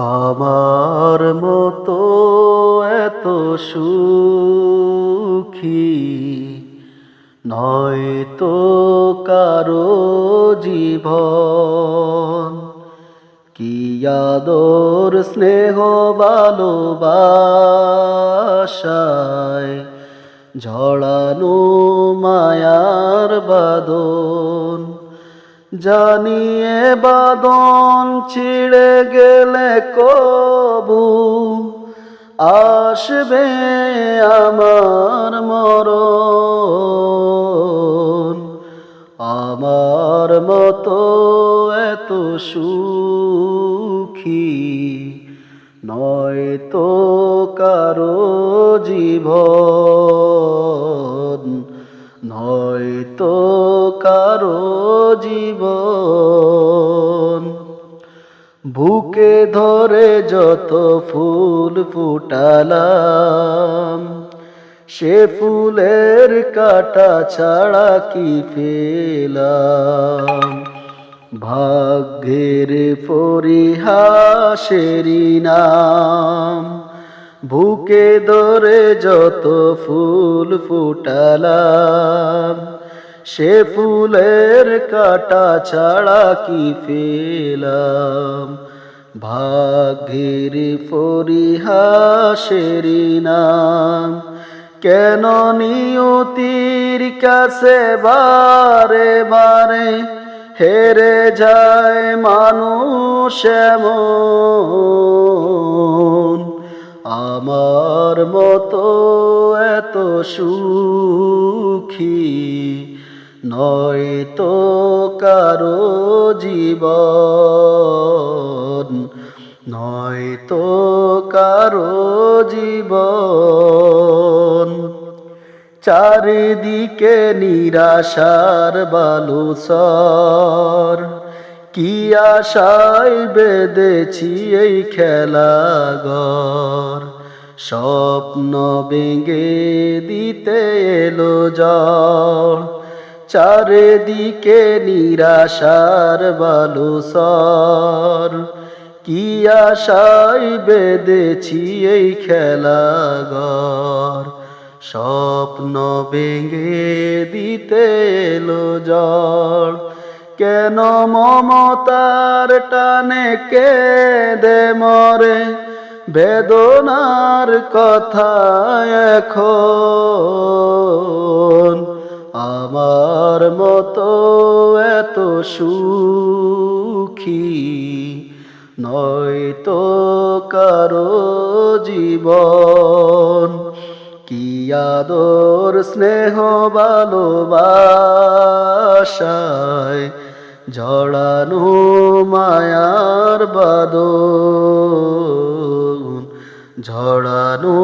আমার মতো এত সুখী নয় তো কারো জীবন। কি আদর স্নেহ ভালোবাসায় ঝড়ানো মায়ার বাদন। জানিয়ে বাদন ছিঁড়ে গেলে কবু আসবে আমার মরণ। আমার মতো এত সুখী নয় তো কারো জীবন, নয় তো কারো জীবন। বুকে ধরে যত ফুল ফুটালাম, সে ফুলের কাটা ছাড়া কি পেলাম। ভাগ্যের পরিহাসেরই নাম। বুকে ধরে যত ফুল ফুটালাম, সে ফুলের কাটা ছাড়া কি পেলাম। ভাগ্যের পরিহাসেরই নাম। কেন নিয়তির কাছে বারে বারে হেরে যায় মানুষ এমন। আমার মতো এত সুখী নয় তো কারো জীবন, নয় তো কারো জীবন। চারিদিকে নিরাশার বালুচর, কি আশায় বেঁধেছি এই খেলাঘর। স্বপ্ন ভেঙে দিতে এলো ঝড়, চারিদিকে নিরাশার বালুচর। কি আশায় বেঁধেছি এই খেলাঘর। স্বপ্ন ভেঙে দিতে এলো ঝড়। কেন মমতার টানে কেঁদে মরে বেদনার কথা এখন। আমার মতো এত সুখী নয় তো কারো জীবন। কি আদর স্নেহ ভালোবাসায় ঝড়ানো মায়ার বাদন, ঝড়ানো